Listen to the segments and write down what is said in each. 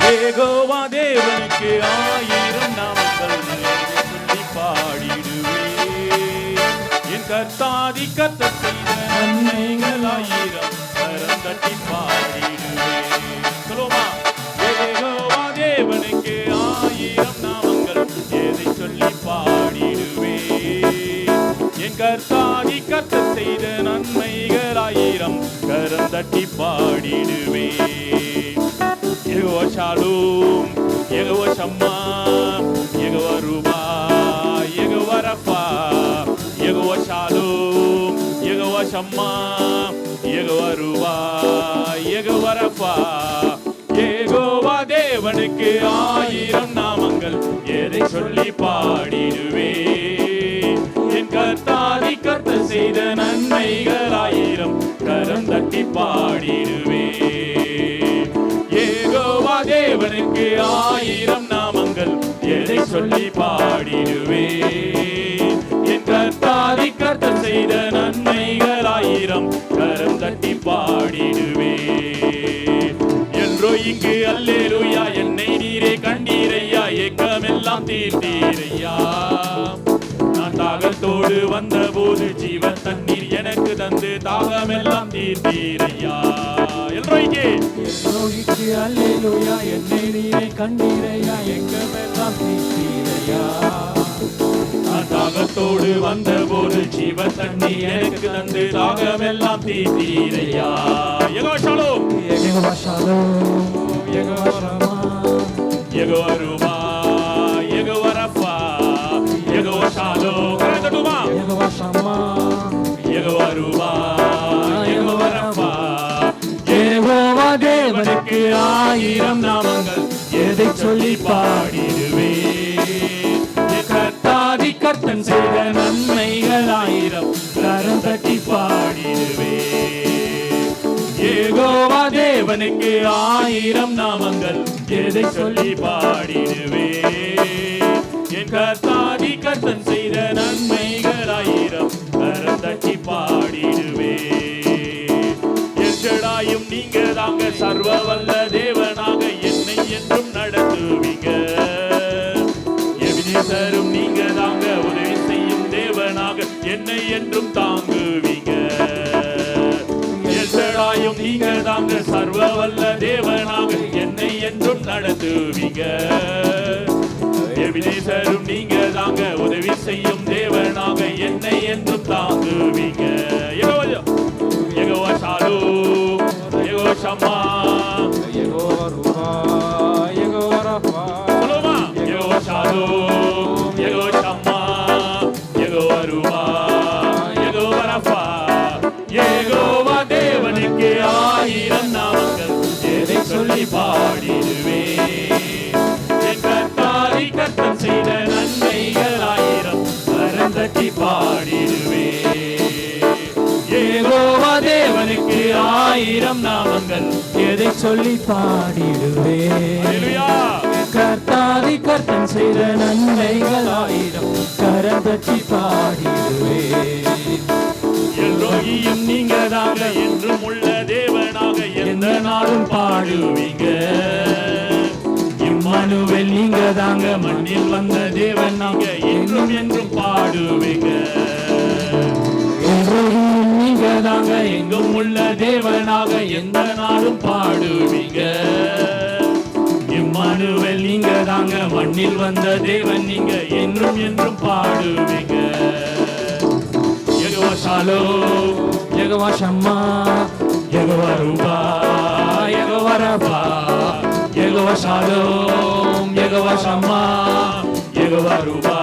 யெகோவா தேவனுக்கு ஆயிரம் நாமங்கள் சொல்லி பாடிடுவேன். என் கர்த்தாதி கர்த்தர் செய்த நன்மைகள் ஆயிரம் கரம் தட்டி பாடிடுவேன். சொல்லுமா, யெகோவா தேவனுக்கு ஆயிரம் நாமங்கள் எதை சொல்லி பாடிடுவேன். என் கர்த்தாதி கர்த்தர் செய்த நன்மைகள் ஆயிரம் கரம் தட்டி பாடிடுவேன். யெகோவா ஷாலோம், யெகோவா ஷம்மா, யெகோவா ரூபா, யெகோவா ரஃபா, யெகோவா ஷாலோம், யெகோவா ஷம்மா, யெகோவா ரூபா, யெகோவா ரஃபா. யெகோவா தேவனுக்கு ஆயிரம் நாமங்கள் எதை சொல்லி பாடிடுவேன். என் கர்த்தாதி கர்த்தர் செய்த நன்மைகள் ஆயிரம் கரம் தட்டி பாடிடுவேன். யெகோவா தேவனுக்கு ஆயிரம் நாமங்கள் எதை சொல்லி பாடிடுவேன். என் கர்த்தாதி கர்த்தர் செய்த நன்மைகள் ஆயிரம் கரம் தட்டி பாடிடுவேன். என்றோ இங்கு அல்லேலூயா, என்னை நீரே கண்டீரையா, ஏக்கமெல்லாம் தீர்த்தீரையா. நான் தாகத்தோடு வந்த போது ஜீவ தண்ணீர் எனக்கு தந்து தாகமெல்லாம் தீர்த்தீரையா. எல்ரோய்க்கு அல்லேலூயா, என்னை நீரே கண்டீரையா, ஏக்கமெல்லாம் தீர்த்தீரையா. நான் தாகத்தோடு வந்த போது ஜீவ தண்ணீர் எனக்கு தந்து தாகமெல்லாம் தீர்த்தீரையா. யெகோவா ஷாலோம், யெகோவா ஷாலோம், யெகோவா ரமா, யெகோவா ரூபா, யெகோவா ரஃபா, யெகோவா ஷாலோம். கரத்தட்டுமா, யெகோவா ஷம்மா, யெகோவா ரூபா, யெகோவா ரஃபா. யெகோவா தேவனுக்கு ஆயிரம் நாமங்கள் எதை சொல்லி பாடிடுவேன். என் கர்த்தாதி கர்த்தன் செய்த நன்மைகள் ஆயிரம் கரம் தட்டி பாடிடுவேன். யெகோவா தேவனுக்கு ஆயிரம் நாமங்கள் எதை சொல்லி பாடிடுவேன். என் கர்த்தாதி கர்த்தன் செய்த நன்மைகள் ஆயிரம் கரம் தட்டி பாடிடுவேன். எல்ஷடாயும் நீங்க தாங்க, சர்வ வல்ல தேவனாக என்னை என்றும் நடத்துவீங்க. எபினேசரும் நீங்க தாங்க, உதவி செய்யும் தேவனாக என்னை என்றும் தாங்குவீங்க. எல்ஷடாயும் நீங்க தாங்க, சர்வ வல்ல தேவனாக என்னை என்றும் நடத்துவீங்க. எபினேசரும் நீங்க தாங்க, உதவி செய்யும் தேவனாக என்னை என்றும் தாங்குவீங்க. யெகோவா ஷாலோம், யெகோவா ஷம்மா, யெகோவா ரூபா, யெகோவா ரஃபா. சொல்லுமா, யெகோவா ஷாலோம், யெகோவா ஷம்மா, யெகோவா ரூபா, யெகோவா ரஃபா. யெகோவா தேவனுக்கு ஆயிரம் நாமங்கள் எதை சொல்லி பாடிடுவேன். என் கர்த்தாதி கர்த்தன் செய்த நன்மைகள் ஆயிரம் கரம் தட்டி பாடிடுவேன். யெகோவா தேவனுக்கு ஆயிரம் நாமங்கள் எதை சொல்லி பாடிடுவேன். ஹல்லேலூயா. கர்த்தாதி கர்த்தன் செய்த நன்மைகள் ஆயிரம் கரம் தட்டி பாடிடுவேன். எல்லோகியும் நீங்க தாங்க, என்றும் உள்ள தேவனாக எந்த நாளும் பாடுவீங்க. இம்மானுவேல் நீங்க தாங்க, மண்ணில் வந்த தேவன் நாங்க என்றும் என்றும் பாடுவீங்க. எல்லோரும் நீங்க தாங்க, எங்கும் உள்ள தேவனாக எந்த நாளும் பாடுவீங்க. இம்மானுவேல் நீங்க தாங்க, மண்ணில் வந்த தேவன் நீங்க என்றும் என்றும் பாடுவீங்க. யெகோவா ஷாலோம், யெகோவா ஷம்மா, யெகோவா ரூபா, யெகோவா ரஃபா, யெகோவா ஷாலோம், யெகோவா ஷம்மா, யெகோவா ரூபா,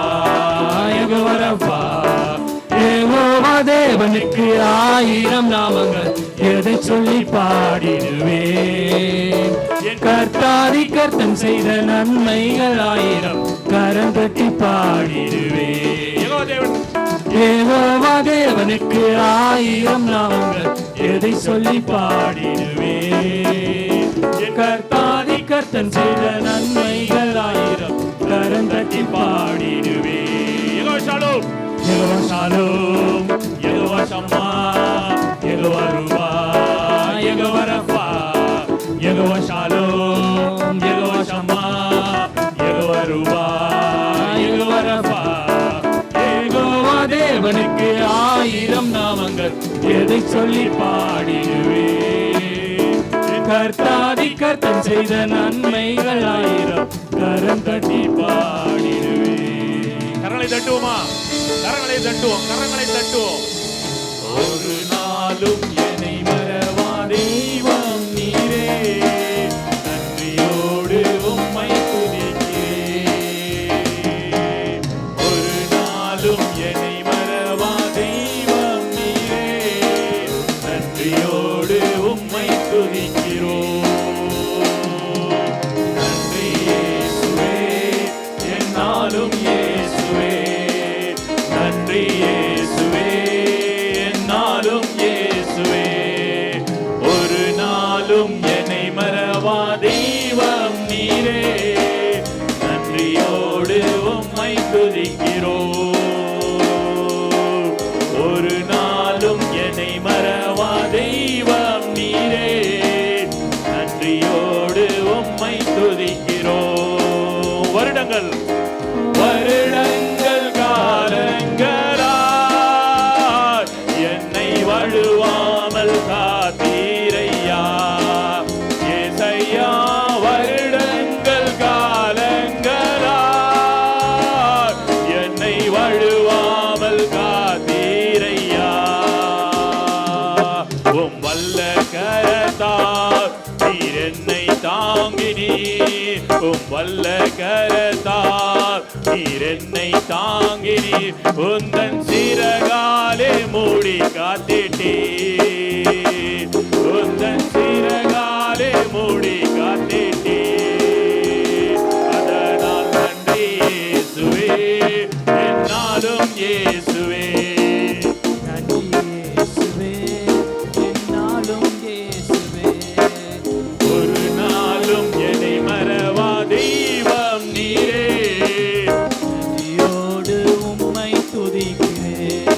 யெகோவா ரஃபா. யெகோவா தேவனுக்கு ஆயிரம் நாமங்கள் எதை சொல்லி பாடிடுவேன். பாடிடுவேன். கர்த்தாதி கர்த்தன் செய்த நன்மைகள் ஆயிரம் கரம் தட்டி பாடிடுவேன். யெகோவா தேவன், யெகோவா தேவனுக்கு ஆயிரம் நாமங்கள் எதை சொல்லி பாடிடுவேன். என் கர்த்தாதி கர்த்தன் செய்த நன்மைகள் ஆயிரம் கரம் தட்டி பாடிடுவேன். யெகோவா ஷாலோம், யெகோவா ஷாலோம், யெகோவா ஷம்மா, யெகோவா ரூபா, யெகோவா ரஃபா, யெகோவா ஷாலோம், யெகோவா தேவனுக்கு 1000 நாமங்கள், எதை சொல்லி பாடிடுவேன். கர்த்தாதி கர்த்தன் செய்த நன்மைகள் 1000, கரம் தட்டி பாடிடுவேன். கரங்களை தட்டுவோமா? கரங்களை தட்டுவோம், கரங்களை தட்டுவோம். ஒரு நாளும் என்னை மறவா தெய்வம் நீரே, நன்றியோடு உம்மை துதிக்கிறேன். ஒரு நாளும் என்னை மறவா தெய்வம் நீரே, நன்றியோடு உம்மை துதிக்கிறோம். நன்றி இயேசுவே, என்னாலும் இயேசுவே, நன்றி இயேசுவே, என்னாலும் இயேசுவே. ஒரு நாளும் என்னை மறவா தெய்வம் நீரே, நன்றியோடு உம்மை துதிக்கிறோம். ஒரு நாளும் என்னை மறவா தெய்வம் நீரே, நன்றியோடு உம்மை துதிக்கிறோம். வருடங்கள் வருடங்கள் காலங்களாய் என்னை வழுவாமல் காத்தீரையா ஏசையா. வருடங்கள் காலங்களாய் என்னை வழுவாமல் காத்தீரையா. உம் வல்ல கரத்தால் நீர் என்னை தாங்கினீர், உம் வல்ல கரத்தால் நீர் என்னை தாங்கினீர். உந்தன் சிறகாலே மூடி காத்திட்டீர், உந்தன் சிறகாலே மூடி காத்திட்டீர். அதனால் நன்றி இயேசுவே, என்னாலும் இயேசுவே. நன்றி இயேசுவே, என்னாலும் இயேசுவே. ஒரு நாளும் என்னை மறவா தெய்வம் நீரே, நன்றியோடு உம்மை துதிக்கிறேன்.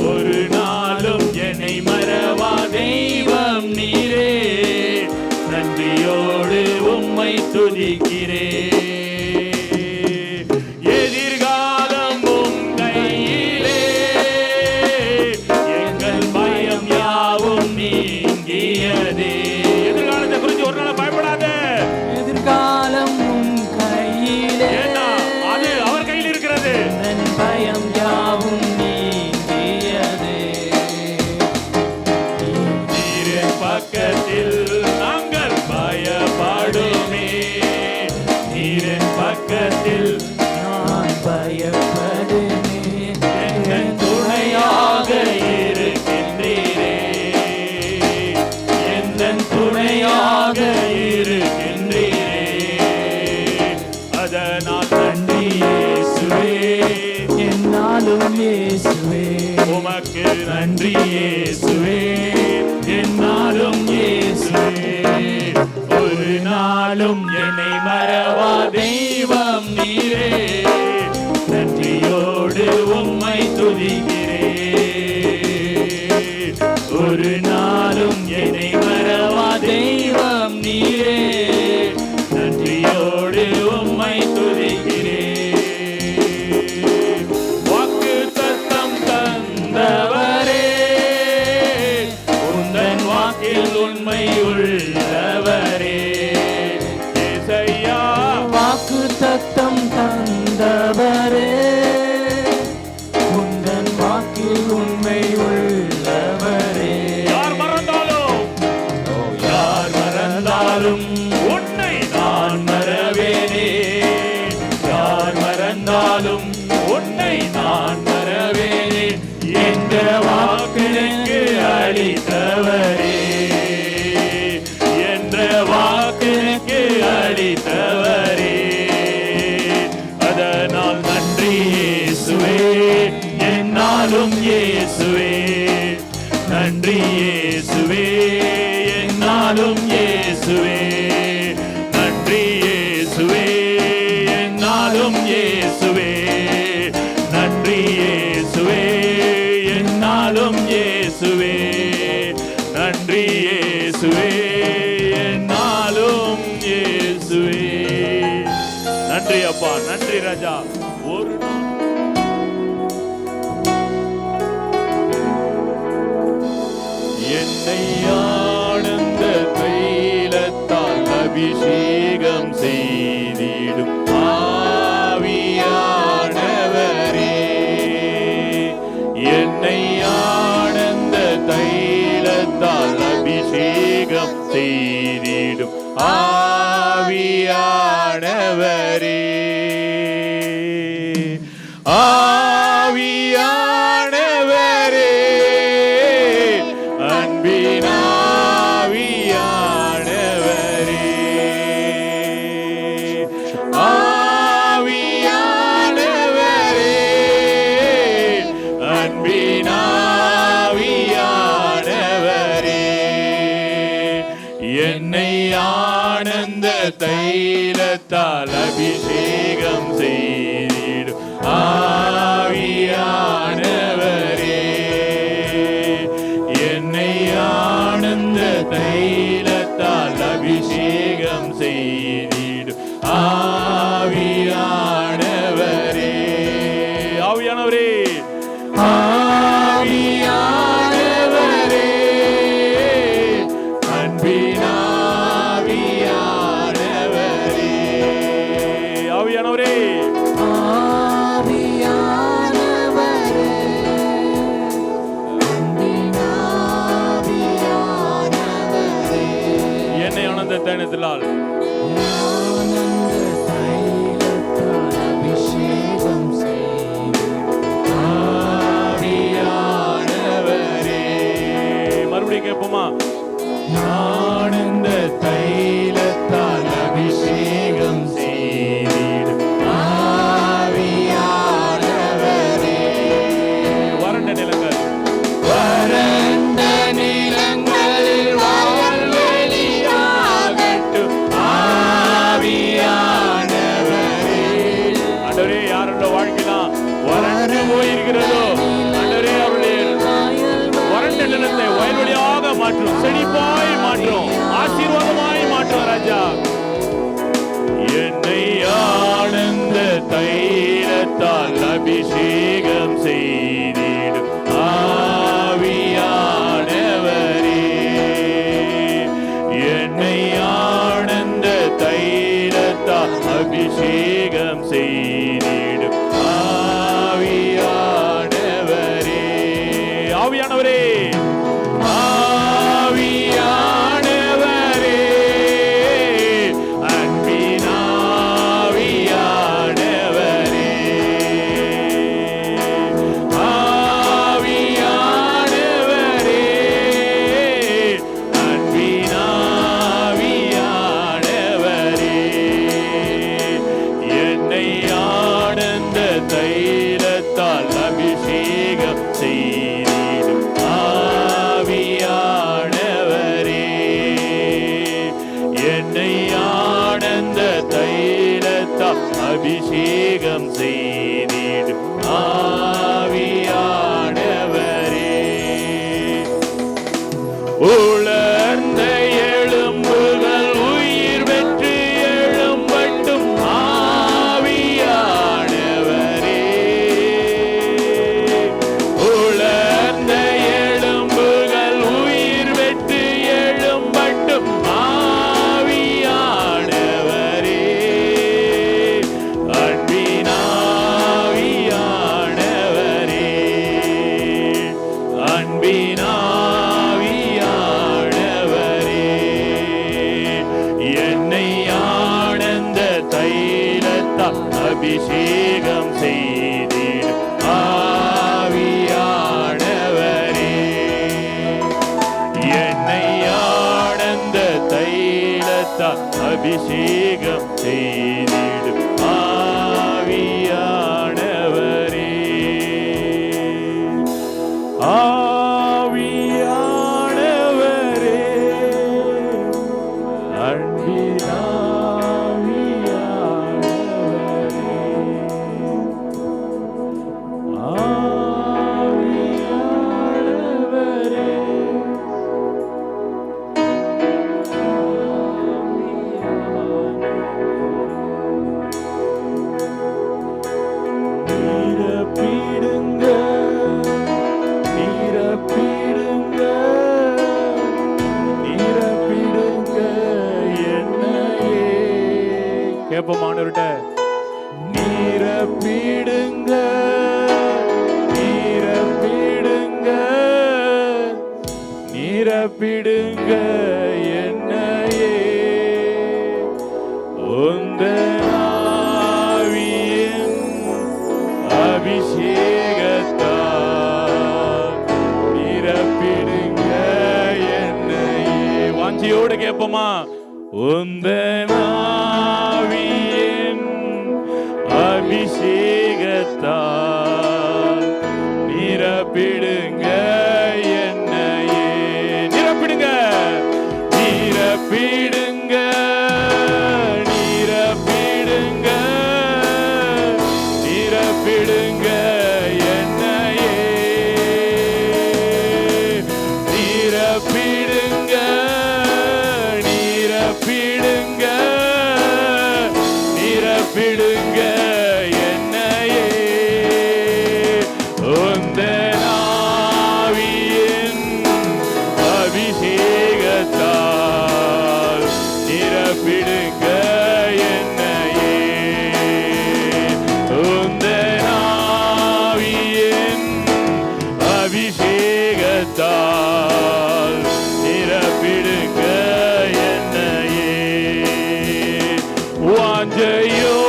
ஒரு நாளும் என்னை மறவா தெய்வம் நீரே, நன்றியோடு உம்மை துதிக்கிறேன். எதிர்காலம் உம் கையிலே, எங்கள் பயம் யாவும் நீங்கியதே. எதிர்காலத்தை குறித்து ஒரு நாள் பயப்படாத. எதிர்காலம் உம் கையிலே, அது அவர் கையில் இருக்கிறது. என் பயம் யாவும் நீங்கியதே. நீரின் பக்கத்தில் நாங்கள் பயப்படுமே, நீரின் பக்கத்தில் நான் பயப்படுமே. எங்கள் துணையாக இருக்கின்றீரே, எந்தன் துணையாக இருக்கின்றீரே. அதனால் நன்றி இயேசுவே, என்னாலும் இயேசுவே. உமக்கு நன்றி இயேசுவே, என்னாலும் இயேசுவே. ஒரு நாளும் என்னை மறவா தெய்வம் நீரே, நன்றியோடு உம்மை துதிக்கிறேன். ஒரு நாளும் என்னை மறவா தெய்வம் நீரே, நன்றியோடு உம்மை துதிக்கிறேன். வாக்குத்தத்தம் தந்தவரே, உந்தன் வாக்கில் உண்மை உள்ளவரே. ஏசையா, வாக்குத்தத்தம் தந்தவரே, உந்தன் வாக்கில் உண்மை உள்ளவரே. யார் மறந்தாலும், யார் மறந்தாலும் உன்னை நான் மறவேனே. யார் மறந்தாலும் உன்னை நான் மறவேனே. என்ற வாக்கிற்கு அளித்தவரே, என்ற வாக்கிற்கு அளித்தவரே. அதனால் நன்றி இயேசுவே, என்னாலும் இயேசுவே. நன்றி இயேசுவே, என்னாலும் இயேசுவே. நன்றி இயேசுவே, என்னாலும் இயேசுவே. நன்றி இயேசுவே, என்னாலும் இயேசுவே. நன்றி இயேசுவே, என்னாலும் இயேசுவே. நன்றி அப்பா, நன்றி ராஜா. ஒரு அபிஷேகம் செய்திடும் ஆவியானவரே, ஆவியானவரே, அன்பின் ஆவியானவரே, ஆவியானவரே, அன்பின் ஆவியானவரே, என்னை ஆனந்த தைலத்தால் அபிஷேகம் செய்திடும் ஆவியானவரே, என்னை ஆனந்த தைலத்தால் அபிஷேகம் செய்திடும் ஆவியானவரே, ஆவியானவரே, ஆவியானவரே, அன்பின் ஆவியானவரே, ஆவியானவரே, என்னை ஆனந்த தைலத்தால் மறுபடியும் கேட்போமா? ஆனந்த தைலத்தால் அபிஷேகம் செய்திடும் ஆவியானவரே, வறண்ட நிலங்கள், வறண்ட நிலங்களில் வயல்வெளியாகட்டும் ஆவியானவரே. ஆண்டவரே, யாரோட வாழ்க்கைலாம் வறண்டு போயிருக்கிறதோ ஆண்டவரே, அவருடைய வறண்ட நிலத்தை வயல்வெளியாக மாற்றும், செழிப்பாய் மாற்றும், ஆசீர்வாதமாய் மாற்றும் ராஜா. என்னை ஆனந்த தைலத்தால் அபிஷேகம் செய்திடும் ஆவியானவரே, என்னை ஆனந்த தைலத்தால் அபிஷேகம் செய்திடும் ஆவியானவரே, ஆவியானவரே, ஆவியானவரே, அன்பின் ஆவியானவரே, ஆவியானவரே, அன்பின் ஆவியானவரே, என்னை ஆனந்த தைலத்தால் அபிஷேகம் செய்திடும் ஆவியானவரே, என்னை ஆனந்த தைலத்தால் அபிஷேகம் செய்திடும் ஆவியானவரே, உலர்ந்த எலும்புகள் உயிர் பெற்று எழும்பட்டும் ஆவியானவரே, உலர்ந்த எலும்புகள் உயிர் பெற்று எழும்பட்டும் ஆவியானவரே, அன்பின் ஆவியானவரே, அன்பின் ஆவியானவரே, என்னை ஆனந்த தைலத்தால் அபிஷேகம் செய்திடும் ஆவியானவரே, என்னை ஆனந்த தைலத்தால் அபிஷேகம் செய்திடும் ஆவியானவரே, ஆவியானவரே, அன்பின் ஆவியானவரே, ஆவியானவரே, நிரப்பிடுங்க, நிரப்பிடுங்க, நிரப்பிடுங்க என்னையே. கேட்போம் ஆண்டவர்கிட்ட, நிரப்பிடுங்க, நிரப்பிடுங்க, நிரப்பிடுங்க நிரப்பிடுங்க என்னையே உந்தன் ஆவியின் அபிஷேகத்தால் நிரப்பிடுங்க என்னையே. வாஞ்சியோடு கேட்போமா? உந்தன் ஆவியின் அபிஷேகத்தால் நிரப்பிடுங்க என்னையே. நிரப்பிடுங்க நிரப்பிடுங்க நிரப்பிடுங்க நிரப்பிடுங்க என்னையே. நிரப்பிடுங்க நிரப்பிடுங்க நிரப்பிடுங்க என்னையே. உந்தன் ஆவியின் அபிஷேகத்தால் நிரப்பிடுங்க என்னையே. உந்தன் ஆவியின் அபிஷேகத்தால் நிரப்பிடுங்க என்னையே. வாஞ்சையும்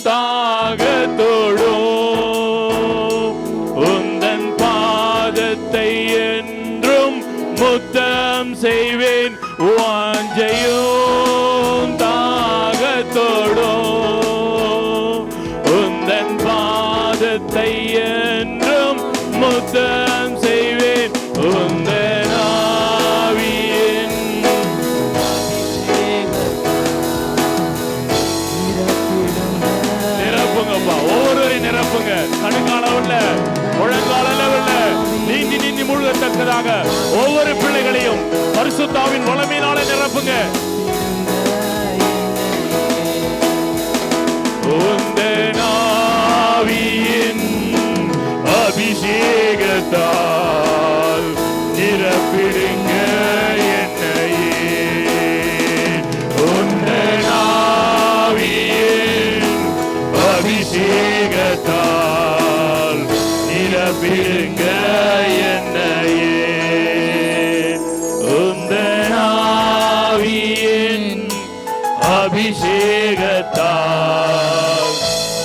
தாகத்தோடும் உந்தன் பாதத்தை என்றும் முத்தம் செய்வேன். வாஞ்சையும் தாகத்தோடும் உந்தன் பாதத்தை என்றும் முத்தம் செய்வேன். உந்தன் ஆவியின் நிரப்புங்கப்பா, ஒவ்வொருவரையும் நிரப்புங்க. கணுக்கால உள்ள முழங்கால உள்ள நீந்தி நீந்தி முழுகத்தக்கதாக ஒவ்வொரு பிள்ளைகளையும் பரிசுத்தாவின் வல்லமையினால நிரப்புங்க. உந்தன் ஆவியின் அபிஷேகத்தால் நிரப்பிடுங்க என்னையே. உந்தன் ஆவியின் அபிஷேகத்தால் நிரப்பிடுங்க என்னையே. உந்தன் ஆவியின் அபிஷேகத்தால்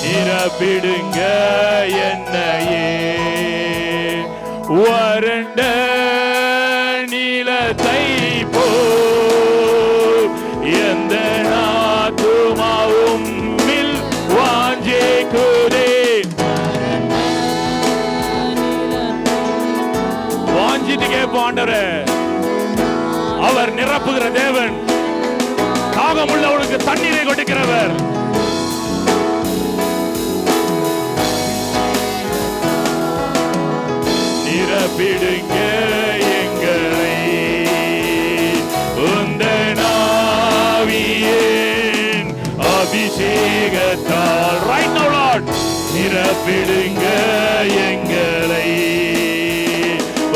நிரப்பிடுங்க என்னையே. வறண்ட நீலத்தை போல் எந்த ஆத்துமாவும் வாஞ்சேக்குதே. வாஞ்சிட்டு கேட்போம் ஆண்டவரே. அவர் நிரப்புகிற தேவன், தாகம் உள்ளவனுக்கு தண்ணீரை கொடுக்கிறவர். நிரப்பிடுங்க எங்களை உந்தன் ஆவியின் அபிஷேகத்தால். ரைட் நவ லார்ட், நிரப்பிடுங்க எங்களை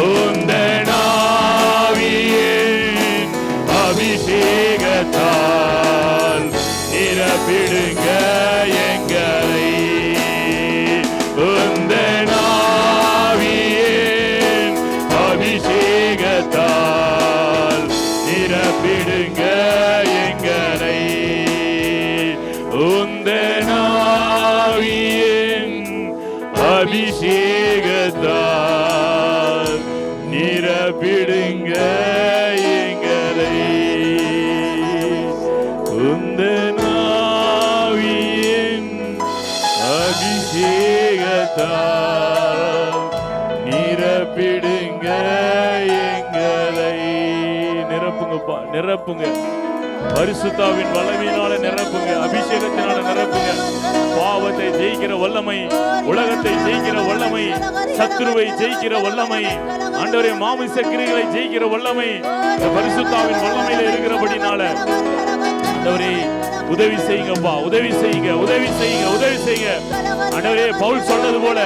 உந்தன் ஆவியின் அபிஷேகத்தால். நிரப்பிடுங்க எங்களை உந்தன் ஆவியின் அபிஷேகத்தால். நிரப்பிடுங்க எங்களை உந்தன் ஆவியின் அபிஷேகத்தால். நிரப்பிடுங்க எங்களை உந்தன் ஆவியின் அபிஷேகத்தால். நிரப்பிடுங்க எங்களை. நிரப்புங்கப்பா, நிரப்புங்க. பரிசுத்தாவின் வல்லமையினால நிரப்புங்க, அபிஷேகத்தினால நிரப்புங்க. பாவத்தை ஜெயிக்கிற வல்லமை, உலகத்தை ஜெயிக்கிற வல்லமை, சத்துருவை ஜெயிக்கிற வல்லமை, ஆண்டவரே மாமிச கிரியைகளை ஜெயிக்கிற வல்லமை இந்த பரிசுத்தாவின் வல்லமையில இருக்கிறபடினால ஆண்டவரே உதவி செய்யுங்கப்பா, உதவி செய்யுங்க, உதவி செய்யுங்க, உதவி செய்யுங்க. ஆண்டவரே பவுல் சொன்னது போல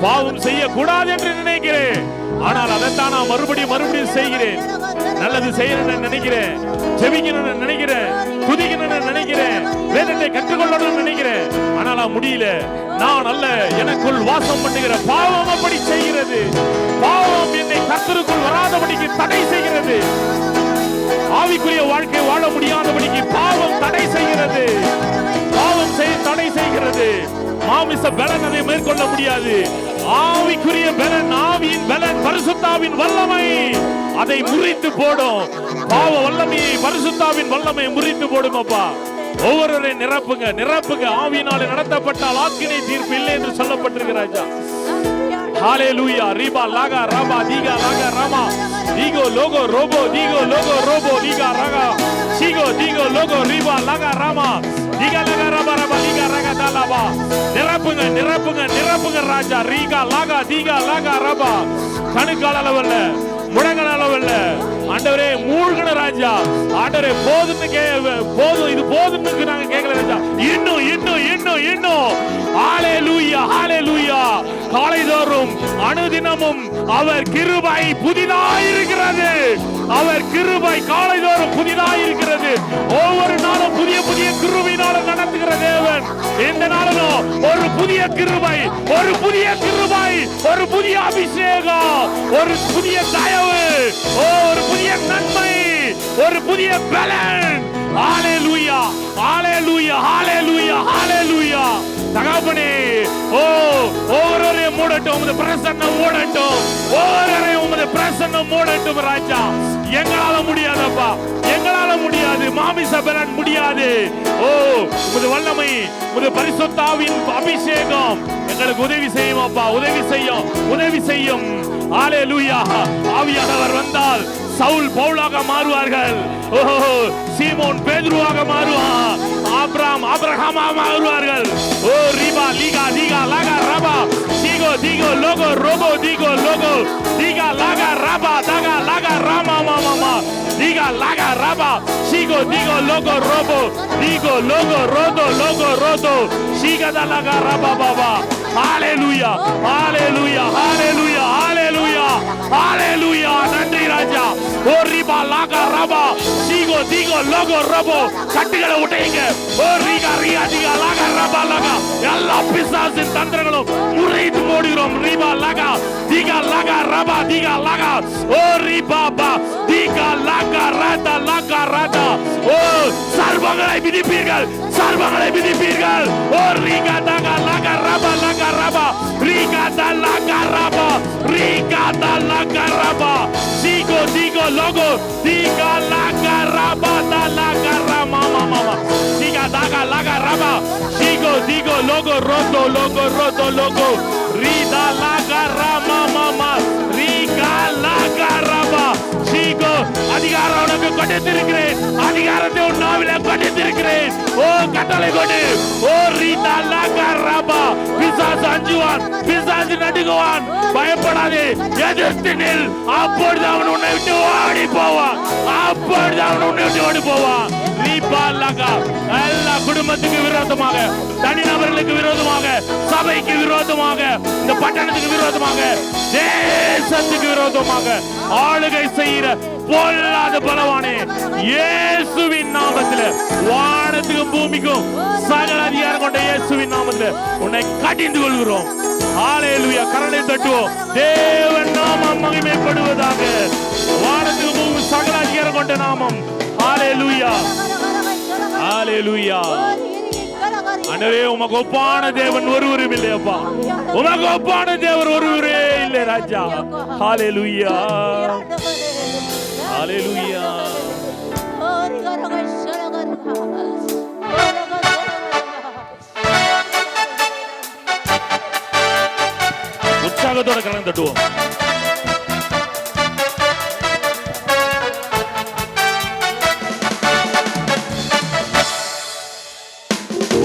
பாவம் செய்யக்கூடாது என்று நினைக்கிறேன், ஆனால் அதைத்தான் நான் மறுபடியும் செய்கிறேன். நல்லது செய்யணும்னு நினைக்கிறேன், ஜெபிக்கணும்னு நினைக்கிறேன், துதிக்கணும்னு நினைக்கிறேன், வேதத்தை கற்றுக்கொள்ளணும்னு நினைக்கிறேன், ஆனால் முடியல. நான் அல்ல, எனக்குள் வாசம் பண்ணுகிற பாவம் அப்படி செய்கிறது. பாவம் என்னை கர்த்தருக்குள் வராதபடிக்கு தடை செய்கிறது. ஆவிக்குரிய வாழ்க்கை வாழ முடியாதபடிக்கு பாவம் தடை செய்கிறது. பாவம் தடை செய்கிறது. மாமிச பலன் அதை மேற்கொள்ள முடியாது. ஆவிக்குரிய பலன், ஆவியின் பலன், பரிசுத்தாவின் வல்லமை அதை முறித்து போடும். பாவ வல்லமையை பரிசுத்தாவின் வல்லமை முறித்து போடும். அப்பா, ஒவ்வொருவரை நிரப்புங்க, நிரப்புங்க. ஆவியினாலே நடத்தப்பட்டால் ஆக்கினை தீர்ப்பு இல்லை என்று சொல்லப்பட்டிருக்கிறாஜா. ஹalleluya. ரிபா லாகா ரபா தீகா லாகா ரமா தீகோ லோகோ ரோபோ தீகோ லோகோ ரோபோ தீகா ராகா சீகோ தீகோ லோகோ ரிபா லாகா ரமா தீகா லாகா ரபா ரபா தீகா ராகா தாலாபா. நிரப்புங்க, நிரப்புங்க, நிரப்புங்க ராஜா. ரீகா லாகா தீகா லாகா ரபா. கணுக்கால் அளவல்ல, முழங்கால் அளவல்ல. ஆண்டவரே மூழ்கன ராஜா. ஆண்டவரே போதும், இது போதும்னு நாங்க கேட்கல ராஜா. இன்னும் இன்னும் இன்னும் இன்னும். ஹalleluya, ஹalleluya. காலைதோறும் அனுதினமும் அவர் கிருபை புதிதாயிருக்கிறது. அவர் கிருபை காலைதோறும் புதிதாயிருக்கிறது. ஒவ்வொரு நாளும் புதிய புதிய கிருபையினால நடத்துகிற தேவன். இந்த நாளிலும் ஒரு புதிய கிருபை, ஒரு புதிய கிருபை, ஒரு புதிய அபிஷேகம், ஒரு புதிய தயவு, ஒரு புதிய நன்மை, ஒரு புதிய பலன். ஹalleluya, ஹalleluya, ஹalleluya, ஹalleluya. தகப்பனே, ஒவ்வொருவரையும் மூடட்டும், உமது பிரசன்னம் மூடட்டும். ஒவ்வொருவரையும் உமது பிரசன்னம் மூடட்டும் ராஜா. எங்களால முடியாதப்பா, எங்களால முடியாது. மாமிச பலன் முடியாது. உமது வல்லமை, உமது பரிசுத்த ஆவியின் அபிஷேகம் எங்களுக்கு உதவி செய்யும் அப்பா. உதவி செய்யும், உதவி செய்யும். ஹalleluya. ஆவியானவர் வந்தால் சவுல் பவுலாக மாறுவார்கள். சீமோன் பேதுருவாக மாறுவான். ஆபிரகாமாக மாறுவார்கள். ஓ ரிபா லீகா தீகா லாகா ரபா தீகோ தீகோ லோகோ ரோபோ தீகோ லோகோ தீகா லாகா ரபா தாகா லாகா ராமா மாமா தீகா லாகா ரபா சீகோ தீகோ லோகோ ரோபோ தீகோ லோகோ ரோதோ லோகோ ரோதோ சீகா தா லாகா ரபா பாபா. ஹalleluya, ஹalleluya, ஹalleluya, ஹalleluya, ஹalleluya. நன்றி ராஜா. ஓ ரிபா லாகா ரபா சீகோ தீகோ லோகோ ரோபோ. கட்டுகளை உடைங்க. ஓ ரிகா ரியா தீகா லாகா ரபா லாகா. எல்லா பிசாசின் தந்திரங்களும் முறித்து போடுகிறோம். ரிபா லாகா தீகா லாகா ரபா தீகா லாகா. ஓ ரிபா பா தீகா லாகா ராதா லாகா ராதா. ஓ சர்வங்களை மிதிப்பீர்கள், சர்வங்களை மிதிப்பீர்கள். ஓ ரிகா தாகா லாகா ரபா லாகா ரபா ரிகா தா லாகா ரபா ரிகா தா லாகா ரபா சீகோ தீகோ லோகோ தீகா லாகா ரபா தா லாகா ரமா மாமா தீகா தாகா லாகா ரபா சீகோ தீகோ லோகோ ரோதோ லோகோ ரோதோ லோகோ ரிதா லாகா ரமா மாமா ரிகா லாகா ரபா சீகோ. அதிகாரம் உனக்கு கொடுத்திருக்கிறேன், அதிகாரத்தை உன் நாவிலே கொடுத்திருக்கிறேன். ஓ கட்டளை கொடு. ஓ ரிதா லாகா ரபா. பிசாசு அஞ்சுவான், பிசாசு நடுங்குவான். பயப்படாதே, எதிர்த்து நில். அப்பொழுது அவன் உன்னை விட்டு ஓடி போவான். அப்பொழுது அவன் உன்னை விட்டு ஓடி போவான். எல்லா குடும்பத்துக்கு விரோதமாக, தனிநபர்களுக்கு விரோதமாக, சபைக்கு விரோதமாக, இந்த பட்டணத்துக்கு விரோதமாக, தேசத்துக்கு விரோதமாக ஆளுகை செய்கிற பொல்லாத பலவானே, இயேசுவின் நாமத்தில், வானத்துக்கும் பூமிக்கும் சகல அதிகாரம் கொண்ட இயேசுவின் நாமத்தில் உன்னை கடிந்து கொள்கிறோம். ஹalleluya. கரங்களை தட்டுவோம். தேவன் நாமம் மகிமைப்படுவதாக. வானத்துக்கு பூமி சகல அதிகாரம் கொண்ட நாமம். ஹalleluya, ஹalleluya. ஆண்டவரே, உமக்கு ஒப்பான தேவன் ஒருவரும் இல்லையப்பா. உமக்கு ஒப்பான தேவன் ஒருவரே இல்லை ராஜா. ஹalleluya, ஹalleluya. உற்சாகத்தோட கரங்களை தட்டுவோம்.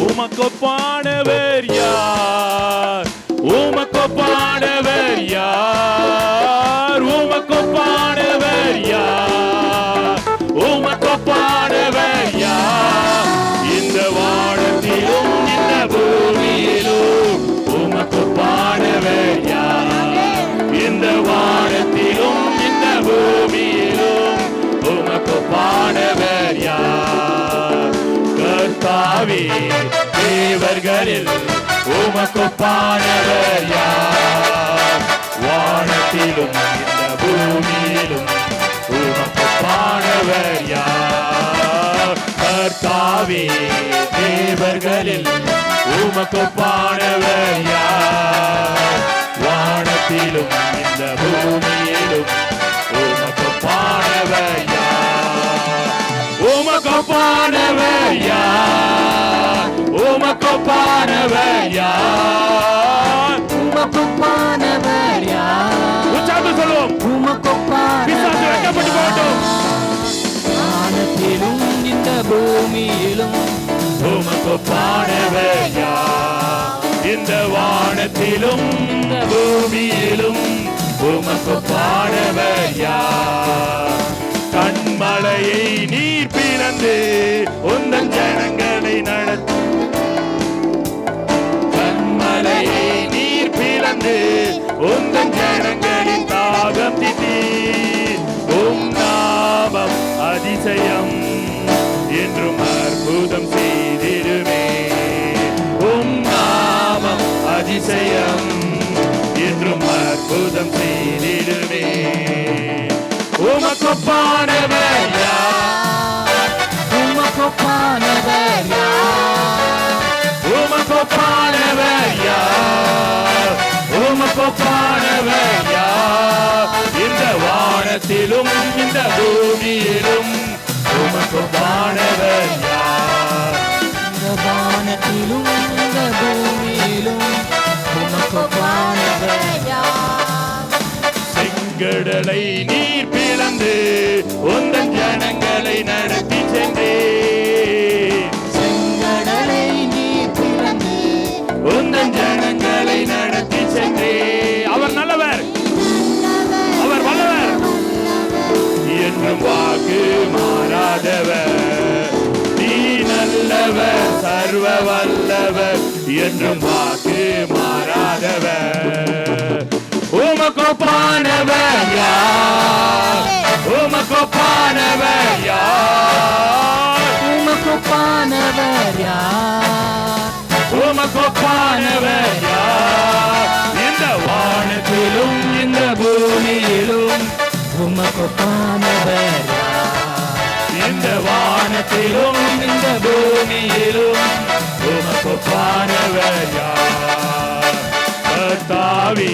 உமக்கொப்பானவர் யார்? உமக்கொப்பானவர் யார்? உமக்கொப்பானவர் யார்? உமக்கொப்பானவர் யார்? இந்த வானத்திலும் இந்த பூமியிலும் உமக்கொப்பானவர் யார்? இந்த வானத்திலும் இந்த பூமியிலும் உமக்கொப்பானவர் யார்? கர்த்தாவே, தேவர்களில் உமக்கொப்பானவர் யார்? வானத்திலும் இந்த கர்த்தாவே தேவர்களில் உமக்கு ஒப்பானவர் யார்? வானத்திலும் இந்த பூமியிலும் உமக்கு ஒப்பானவர் யார்? உமக்கு ஒப்பானவர் யார்? உமக்கு ஒப்பானவர் யார்? உமக்கொப்பானவர் யார்? உற்சாகத்தோடு சொல்லுவோம். பிசாசு வெட்கப்பட்டு போகட்டும். வானத்திலும் இந்த பூமியிலும் உமக்கு ஒப்பானவர் யார்? இந்த வானத்திலும் இந்த பூமியிலும் உமக்கு ஒப்பானவர் யார்? கண்மலையை நீர் பிளந்து உந்தன் ஜனங்களை நடத்தி, கண்மலையை நீர் பிளந்து உந்தன் ஜனங்களின் தாகம் தீர்த்தீர். உம் நாமம் அதிசயம் என்றும் அற்புதம் செய்திடுமே. உம் நாமம் அதிசயம் என்றும் அற்புதம் செய்திடுமே. உமக்கு ஒப்பானவர் யார்? உமக்கொப்பானவர் யார்? உமக்கு ஒப்பானவர் யார்? உமக்கு ஒப்பானவர் யார்? இந்த வானத்திலும் இந்த பூமியிலும் உமக்கு ஒப்பானவர் யார்? இந்த வானத்திலும் இந்த பூமியிலும் உமக்கொப்பானவர் யார்? செங்கடலை நீர் பிளந்து உந்தன் ஜனங்களை நடத்தி சென்றேன். செங்கடலை நீர் பிளந்து உந்தன் ஜனங்களை நடத்தி சென்றேன். அவர் நல்லவர், அவர் வல்லவர், என்றும் வாக்கு மாறாதவர். நீ நல்லவர், சர்வ வல்லவர், என்றும் வாக்கு மாறாதவர். உமக்கு ஒப்பானவர் யார்? உமக்கு ஒப்பானவர் யார்? உமக்கொப்பானவர் யார்? உமக்கு ஒப்பானவர் யார்? இந்த வானத்திலும் இந்த பூமியிலும் உமக்கொப்பானவர் யார்? இந்த வானத்திலும் இந்த பூமியிலும் உமக்கு ஒப்பானவர் யார்? கர்த்தாவே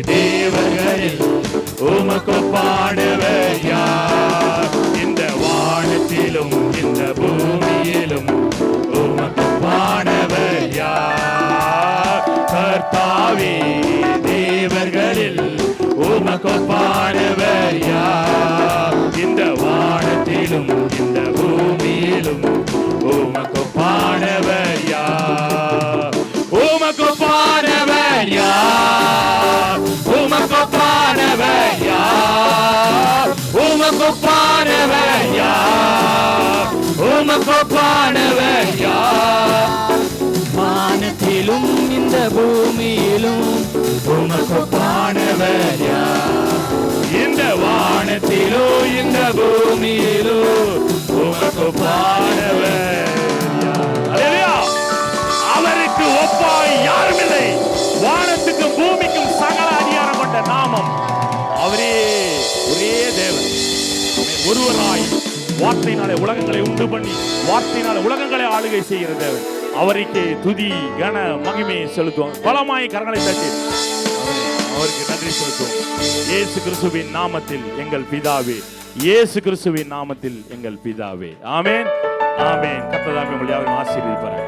தேவர்களில் உமக்கு ஒப்பானவர் யார்? இந்த வானத்திலும் இந்த பூமியிலும் உமக்கு ஒப்பானவர் யார்? கர்த்தாவே தேவர்களில் உமக்கு ஒப்பானவர் யார்? இந்த வானத்திலும் இந்த பூமியிலும் உமக்கு ஒப்பானவர் யார்? உமக்கு ஒப்பானவர் யார்? உமக்கு ஒப்பானவர் யார்? உமக்கு ஒப்பானவர் யார்? உமக்கு ஒப்பானவர் யார்? வானத்திலும் இந்த பூமியிலும் உமக்கொப்பானவர் யார்? இந்த வானத்திலோ இந்த பூமியிலோ உமக்கொப்பானவர் யார்? அல்லேலூயா! அவருக்கு ஒப்பாய் யாரும் இல்லை. வானத்துக்கும் பூமிக்கும் சகல அதிகாரம் கொண்ட நாமம் அவரே, ஒரே தேவன். ஒருவராய் வார்த்தையினாலே உலகங்களை உண்டு பண்ணி வார்த்தையினாலே உலகங்களை ஆளுகை செய்கிற தேவன். அவருக்கே துதி கன மகிமை செலுத்துவோம். பலமாய் கரங்களை தட்டி அவருக்கு நன்றி செலுத்துவோம். இயேசு கிறிஸ்துவின் நாமத்தில் எங்கள் பிதாவே, இயேசு கிறிஸ்துவின் நாமத்தில் எங்கள் பிதாவே. ஆமென், ஆமென். கர்த்தர் தாமே உங்களை யாவரையும் ஆசீர்வதிப்பார்.